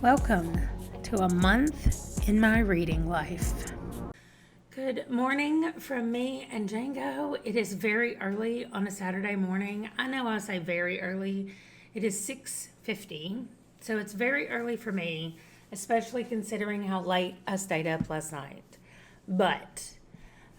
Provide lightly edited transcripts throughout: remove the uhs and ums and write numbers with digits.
Welcome to a month in my reading life. Good morning from me and Django. It is very early on a Saturday morning. I know I say very early. It is 6:50, so it's very early for me, especially considering how late I stayed up last night. But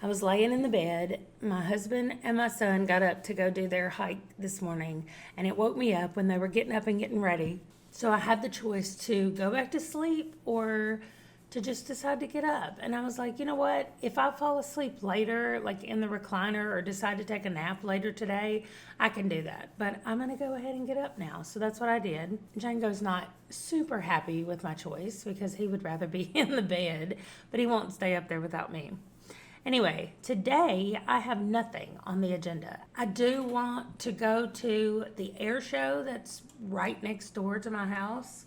I was laying in the bed. My husband and my son got up to go do their hike this morning, and it woke me up when they were getting up and getting ready. So I had the choice to go back to sleep or to just decide to get up. And I was like, you know what? If I fall asleep later, like in the recliner, or decide to take a nap later today, I can do that. But I'm going to go ahead and get up now. So that's what I did. Django's not super happy with my choice because he would rather be in the bed, but he won't stay up there without me. Anyway, today I have nothing on the agenda. I do want to go to the air show that's right next door to my house.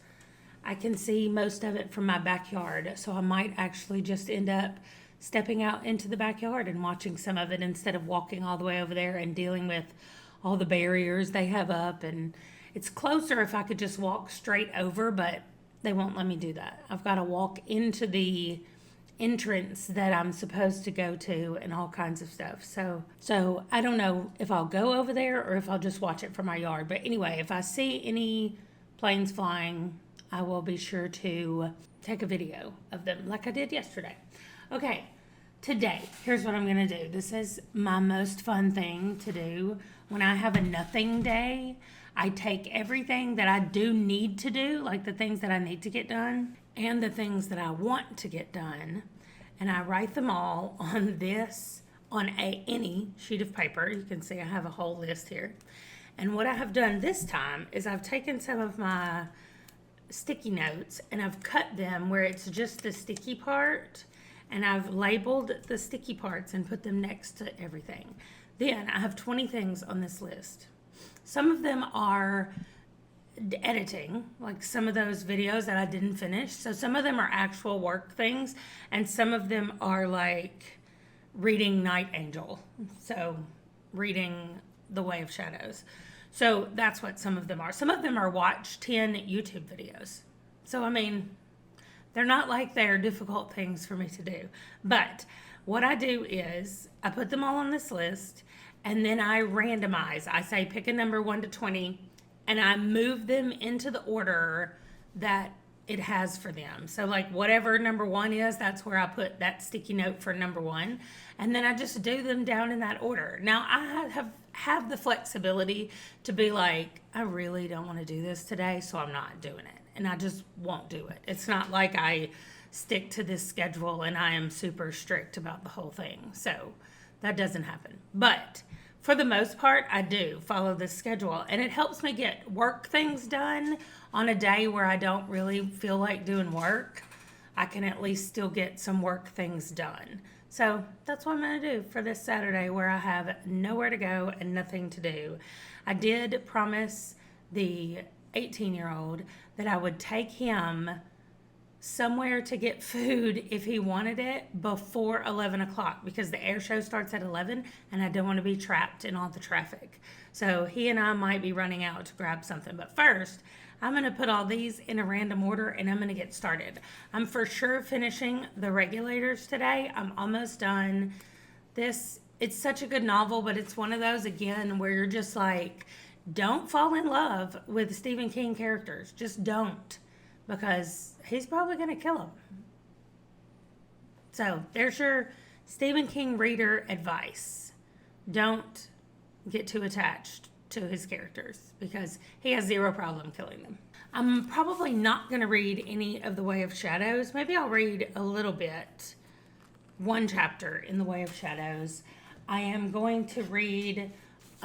I can see most of it from my backyard, so I might actually just end up stepping out into the backyard and watching some of it instead of walking all the way over there and dealing with all the barriers they have up. And it's closer if I could just walk straight over, but they won't let me do that. I've got to walk into the entrance that I'm supposed to go to and all kinds of stuff. So I don't know if I'll go over there or if I'll just watch it from my yard. But anyway, if I see any planes flying, I will be sure to take a video of them like I did yesterday. Okay, today, here's what I'm going to do. This is my most fun thing to do. When I have a nothing day, I take everything that I do need to do, like the things that I need to get done, and the things that I want to get done, and I write them all on any sheet of paper. You can see I have a whole list here. And what I have done this time is I've taken some of my sticky notes and I've cut them where it's just the sticky part, and I've labeled the sticky parts and put them next to everything. Then I have 20 things on this list. Some of them are editing, like some of those videos that I didn't finish. So some of them are actual work things, and some of them are like reading Night Angel. So reading The Way of Shadows. So that's what some of them are. Some of them are watch 10 YouTube videos. So, I mean, they're not like they're difficult things for me to do. But what I do is I put them all on this list, and then I randomize. I say pick a number 1 to 20, and I move them into the order that it has for them. So like whatever number 1 is, that's where I put that sticky note for number 1. And then I just do them down in that order. Now I have the flexibility to be like, I really don't want to do this today, so I'm not doing it. And I just won't do it. It's not like I stick to this schedule and I am super strict about the whole thing. So that doesn't happen. But for the most part, I do follow this schedule, and it helps me get work things done on a day where I don't really feel like doing work. I can at least still get some work things done. So that's what I'm going to do for this Saturday, where I have nowhere to go and nothing to do. I did promise the 18-year-old that I would take him somewhere to get food if he wanted it before 11 o'clock, because the air show starts at 11 and I don't want to be trapped in all the traffic. So he and I might be running out to grab something. But first, I'm going to put all these in a random order and I'm going to get started. I'm for sure finishing The Regulators today. I'm almost done. It's such a good novel, but it's one of those, again, where you're just like, don't fall in love with Stephen King characters. Just don't. Because he's probably going to kill him. So there's your Stephen King reader advice. Don't get too attached to his characters because he has zero problem killing them. I'm probably not going to read any of The Way of Shadows. Maybe I'll read a little bit, one chapter in The Way of Shadows. I am going to read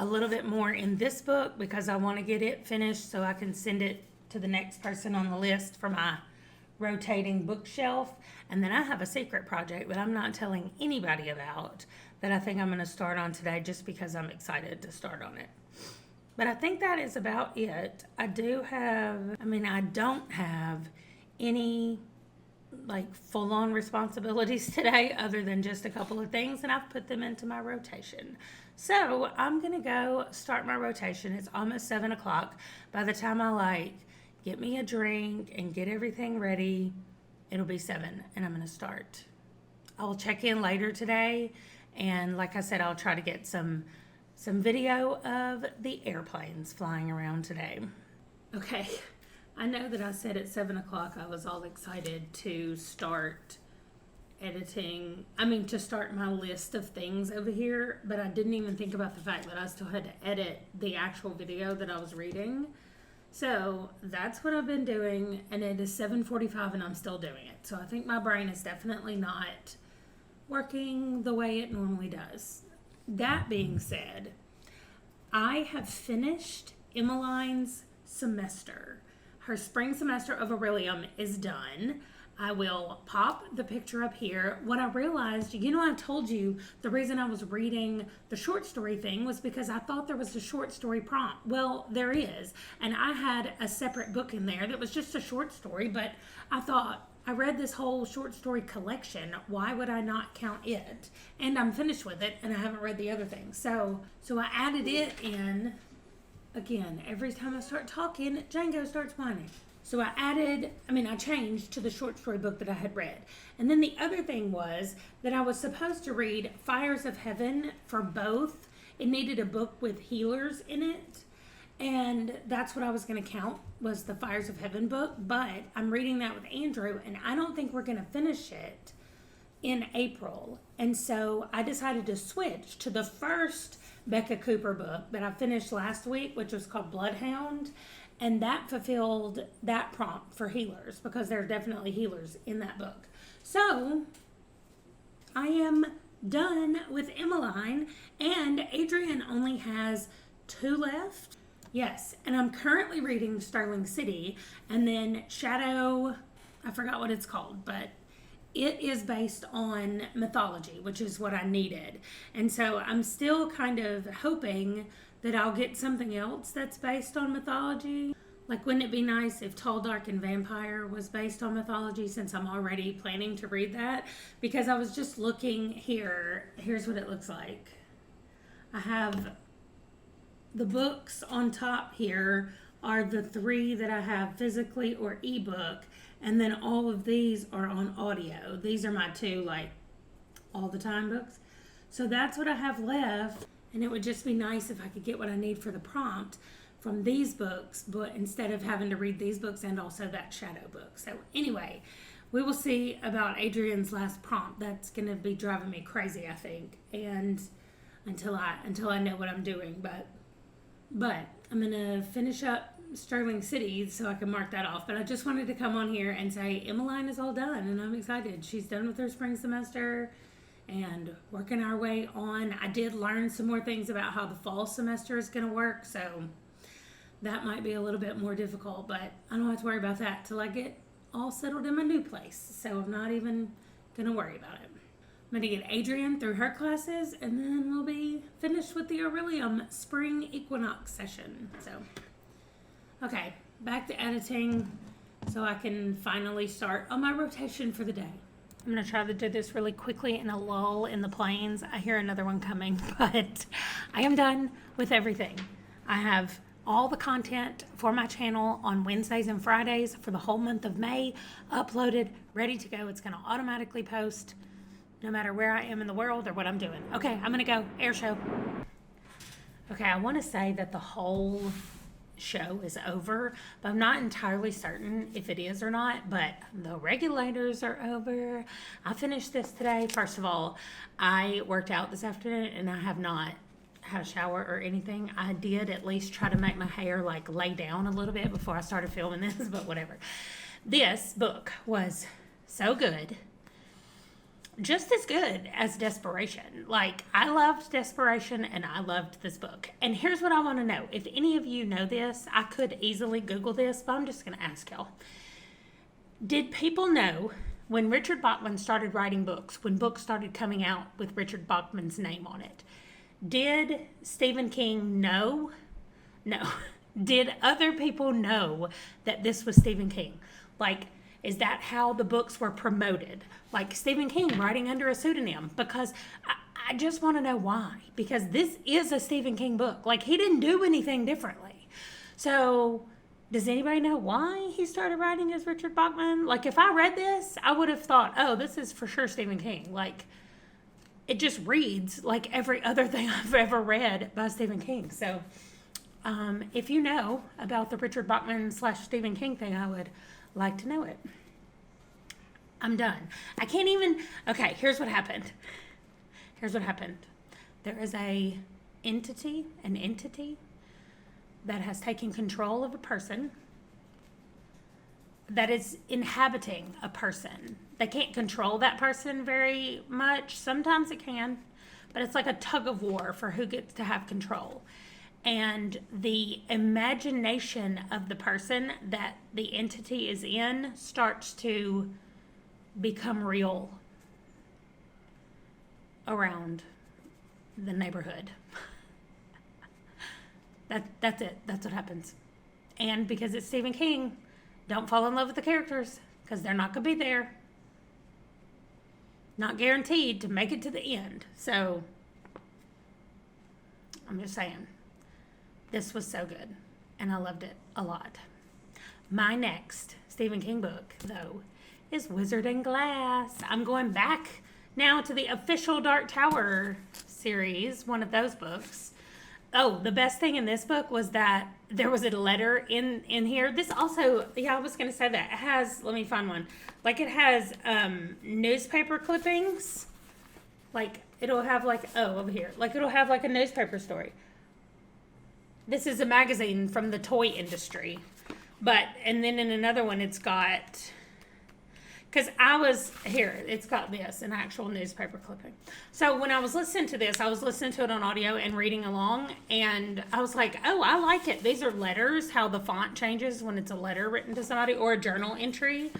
a little bit more in this book because I want to get it finished so I can send it to the next person on the list for my rotating bookshelf. And then I have a secret project that I'm not telling anybody about that I think I'm going to start on today just because I'm excited to start on it. But I think that is about it. I don't have any like full-on responsibilities today other than just a couple of things, and I've put them into my rotation. So I'm going to go start my rotation. It's almost 7 o'clock. By the time I get me a drink, and get everything ready, it'll be 7 and I'm going to start. I will check in later today, and like I said, I'll try to get some video of the airplanes flying around today. Okay, I know that I said at 7 o'clock I was all excited to start editing, to start my list of things over here, but I didn't even think about the fact that I still had to edit the actual video that I was reading. So that's what I've been doing, and it is 7:45 and I'm still doing it. So I think my brain is definitely not working the way it normally does. That being said, I have finished Emmeline's semester. Her spring semester of Orilium is done. I will pop the picture up here. What I realized, I told you the reason I was reading the short story thing was because I thought there was a short story prompt. Well, there is. And I had a separate book in there that was just a short story, but I thought, I read this whole short story collection. Why would I not count it? And I'm finished with it, and I haven't read the other thing. So I added it in. Again, every time I start talking, Django starts whining. So I changed to the short story book that I had read. And then the other thing was that I was supposed to read Fires of Heaven for both. It needed a book with healers in it. And that's what I was going to count, was the Fires of Heaven book. But I'm reading that with Andrew, and I don't think we're going to finish it in April. And so I decided to switch to the first Becca Cooper book that I finished last week, which was called Bloodhound. And that fulfilled that prompt for healers, because there are definitely healers in that book. So I am done with Emmeline, and Adrian only has 2 left. Yes, and I'm currently reading Sterling City, and then Shadow, I forgot what it's called, but it is based on mythology, which is what I needed. And so I'm still kind of hoping that I'll get something else that's based on mythology. Like, wouldn't it be nice if Tall, Dark, and Vampire was based on mythology, since I'm already planning to read that? Because I was just looking here. Here's what it looks like. I have the books on top here are the 3 that I have physically or ebook, and then all of these are on audio. These are my 2, all the time books. So that's what I have left. And it would just be nice if I could get what I need for the prompt from these books, but instead of having to read these books and also that shadow book. So anyway, we will see about Adrian's last prompt. That's going to be driving me crazy, I think, and until I know what I'm doing. But I'm going to finish up Sterling City so I can mark that off. But I just wanted to come on here and say Emmeline is all done, and I'm excited. She's done with her spring semester and working our way on. I did learn some more things about how the fall semester is going to work, so that might be a little bit more difficult, but I don't have to worry about that till I get all settled in my new place, so I'm not even going to worry about it. I'm going to get Adrian through her classes, and then we'll be finished with the Orilium spring Equinox session. So, okay, back to editing so I can finally start on my rotation for the day. I'm going to try to do this really quickly in a lull in the planes. I hear another one coming, but I am done with everything. I have all the content for my channel on Wednesdays and Fridays for the whole month of May uploaded, ready to go. It's going to automatically post no matter where I am in the world or what I'm doing. Okay, I'm going to go air show. Okay, I want to say that the whole show is over, but I'm not entirely certain if it is or not, but the regulators are over. I finished this today. First of all, I worked out this afternoon and I have not had a shower or anything. I did at least try to make my hair lay down a little bit before I started filming this, but whatever. This book was so good. Just as good as Desperation. I loved Desperation and I loved this book. And here's what I want to know. If any of you know this, I could easily Google this, but I'm just going to ask y'all. Did people know when Richard Bachman started writing books, when books started coming out with Richard Bachman's name on it, did Stephen King know? No. Did other people know that this was Stephen King? Is that how the books were promoted? Stephen King writing under a pseudonym? Because I just want to know why. Because this is a Stephen King book. He didn't do anything differently. So Does anybody know why he started writing as Richard Bachman? Like, if I read this, I would have thought, oh, this is for sure Stephen King. Like, it just reads like every other thing I've ever read by Stephen King. So, if you know about the Richard Bachman / Stephen King thing, I would like to know it. I'm done. I can't even. Okay, here's what happened. There is an entity that has taken control of a person that is inhabiting a person. They can't control that person very much. Sometimes it can, but it's like a tug of war for who gets to have control. And the imagination of the person that the entity is in starts to become real around the neighborhood. That's it. That's what happens. And because it's Stephen King, don't fall in love with the characters because they're not going to be there. Not guaranteed to make it to the end. So, I'm just saying. This was so good. And I loved it a lot. My next Stephen King book, though, is Wizard and Glass. I'm going back now to the official Dark Tower series, one of those books. Oh, the best thing in this book was that there was a letter in here. This also, I was going to say that. It has, let me find one. Like, it has newspaper clippings. Like, it'll have over here. Like, it'll have a newspaper story. This is a magazine from the toy industry. And then in another one, it's got... Because it's got this, an actual newspaper clipping. So when I was listening to this, I was listening to it on audio and reading along, and I was like, oh, I like it. These are letters, how the font changes when it's a letter written to somebody or a journal entry.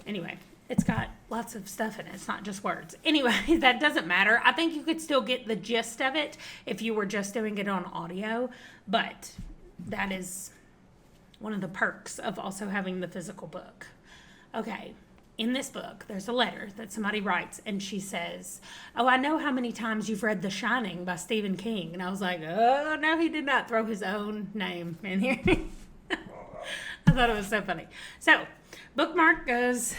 Anyway, it's got lots of stuff in it. It's not just words. Anyway, that doesn't matter. I think you could still get the gist of it if you were just doing it on audio, but that is one of the perks of also having the physical book. Okay. In this book, there's a letter that somebody writes, and she says, oh, I know how many times you've read The Shining by Stephen King. And I was like, oh, no, he did not throw his own name in here. I thought it was so funny. So, bookmark goes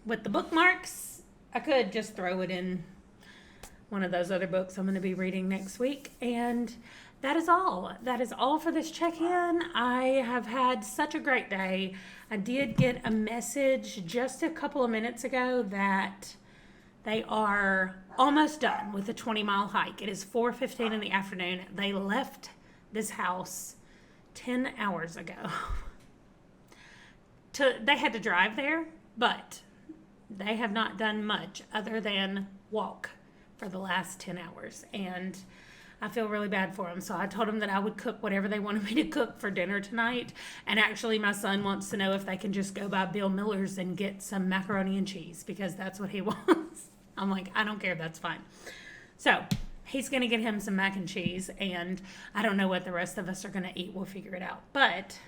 with the bookmarks. I could just throw it in one of those other books I'm going to be reading next week. And that is all. That is all for this check-in. I have had such a great day. I did get a message just a couple of minutes ago that they are almost done with the 20-mile hike. It is 4:15 in the afternoon. They left this house 10 hours ago. They had to drive there, but they have not done much other than walk for the last 10 hours. And I feel really bad for them. So I told them that I would cook whatever they wanted me to cook for dinner tonight. And actually, my son wants to know if they can just go by Bill Miller's and get some macaroni and cheese because that's what he wants. I'm like, I don't care. That's fine. So he's going to get him some mac and cheese. And I don't know what the rest of us are going to eat. We'll figure it out. But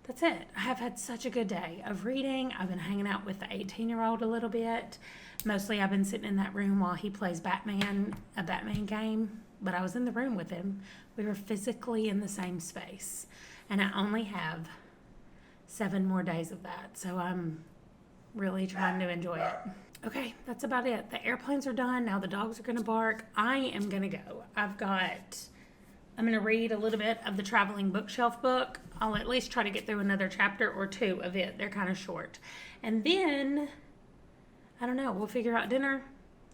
that's it. I have had such a good day of reading. I've been hanging out with the 18-year-old a little bit. Mostly I've been sitting in that room while he plays a Batman game. But I was in the room with him. We were physically in the same space. And I only have 7 more days of that. So I'm really trying to enjoy it. Okay, that's about it. The airplanes are done. Now the dogs are going to bark. I am going to go. I'm going to read a little bit of the Traveling Bookshelf book. I'll at least try to get through another chapter or 2 of it. They're kind of short. And then, I don't know, we'll figure out dinner.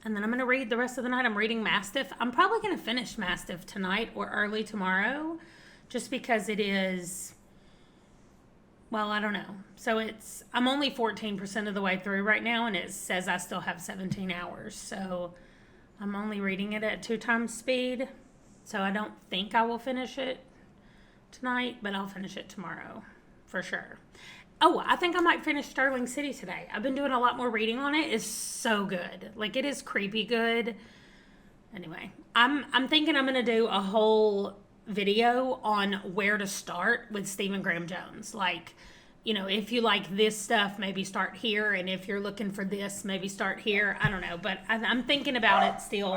And then I'm going to read the rest of the night. I'm reading Mastiff. I'm probably going to finish Mastiff tonight or early tomorrow just because it is, well, I don't know. So I'm only 14% of the way through right now, and it says I still have 17 hours. So I'm only reading it at 2 times speed. So I don't think I will finish it tonight, but I'll finish it tomorrow for sure. Oh, I think I might finish Sterling City today. I've been doing a lot more reading on it. It's so good. Like, it is creepy good. Anyway, I'm thinking I'm going to do a whole video on where to start with Stephen Graham Jones. Like, you know, if you like this stuff, maybe start here. And if you're looking for this, maybe start here. I don't know. But I'm thinking about it still.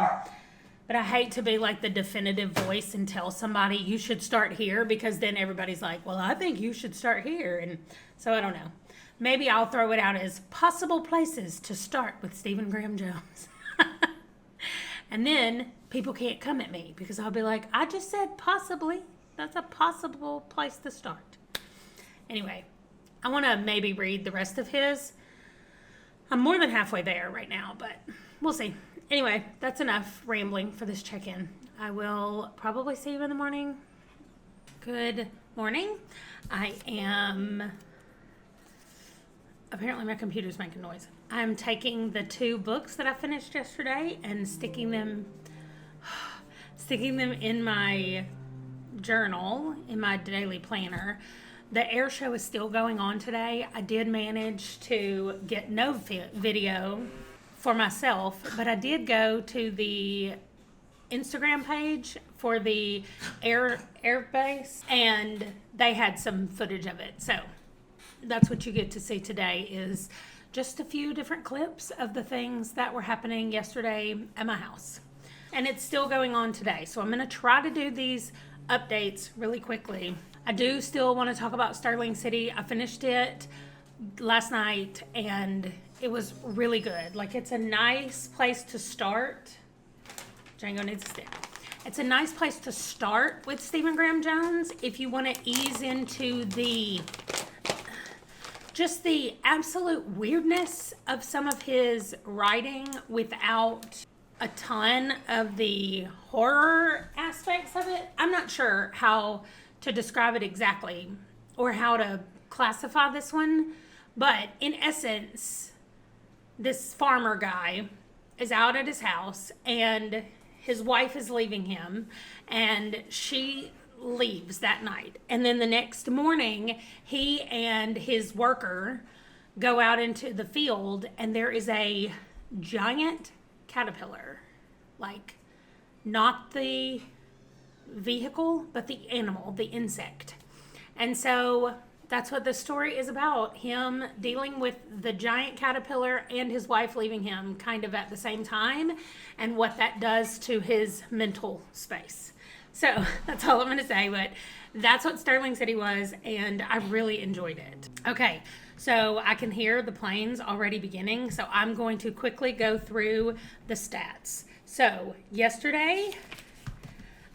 But I hate to be like the definitive voice and tell somebody you should start here, because then everybody's like, well, I think you should start here. And so I don't know. Maybe I'll throw it out as possible places to start with Stephen Graham Jones. And then people can't come at me because I'll be like, I just said possibly. That's a possible place to start. Anyway, I want to maybe read the rest of his. I'm more than halfway there right now, but we'll see. Anyway, that's enough rambling for this check-in. I will probably see you in the morning. Good morning. Apparently my computer's making noise. I'm taking the 2 books that I finished yesterday and sticking them in my journal, in my daily planner. The air show is still going on today. I did manage to get no video for myself, but I did go to the Instagram page for the air base, and they had some footage of it. So that's what you get to see today, is just a few different clips of the things that were happening yesterday at my house. And it's still going on today. So I'm going to try to do these updates really quickly. I do still want to talk about Sterling City. I finished it last night and it was really good. Like, it's a nice place to start. Django needs a stick. It's a nice place to start with Stephen Graham Jones if you want to ease into just the absolute weirdness of some of his writing without a ton of the horror aspects of it. I'm not sure how to describe it exactly or how to classify this one, but in essence, this farmer guy is out at his house and his wife is leaving him, and she leaves that night. And then the next morning, he and his worker go out into the field, and there is a giant caterpillar, like not the vehicle, but the animal, the insect. And so that's what the story is about, him dealing with the giant caterpillar and his wife leaving him kind of at the same time, and what that does to his mental space. So that's all I'm going to say, but that's what Sterling City was, and I really enjoyed it. Okay, so I can hear the planes already beginning, so I'm going to quickly go through the stats. So yesterday,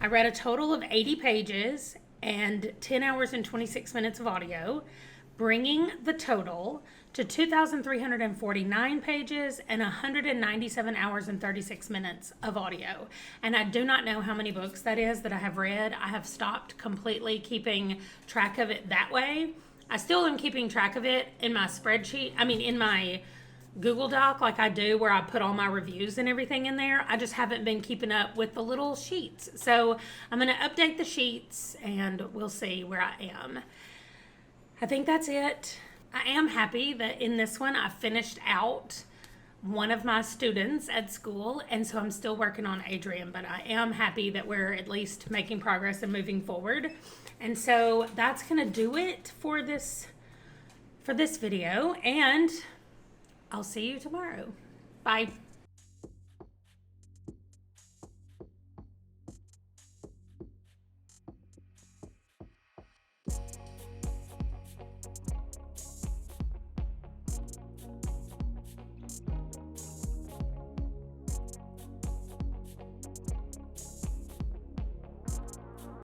I read a total of 80 pages and 10 hours and 26 minutes of audio, bringing the total to 2,349 pages and 197 hours and 36 minutes of audio. And I do not know how many books that is that I have read. I have stopped completely keeping track of it that way. I still am keeping track of it in my spreadsheet, in my Google Doc, like I do, where I put all my reviews and everything in there. I just haven't been keeping up with the little sheets. So I'm going to update the sheets and we'll see where I am. I think that's it. I am happy that in this one I finished out one of my students at school, and so I'm still working on Adrian, but I am happy that we're at least making progress and moving forward. And so that's going to do it for this video, and I'll see you tomorrow. Bye.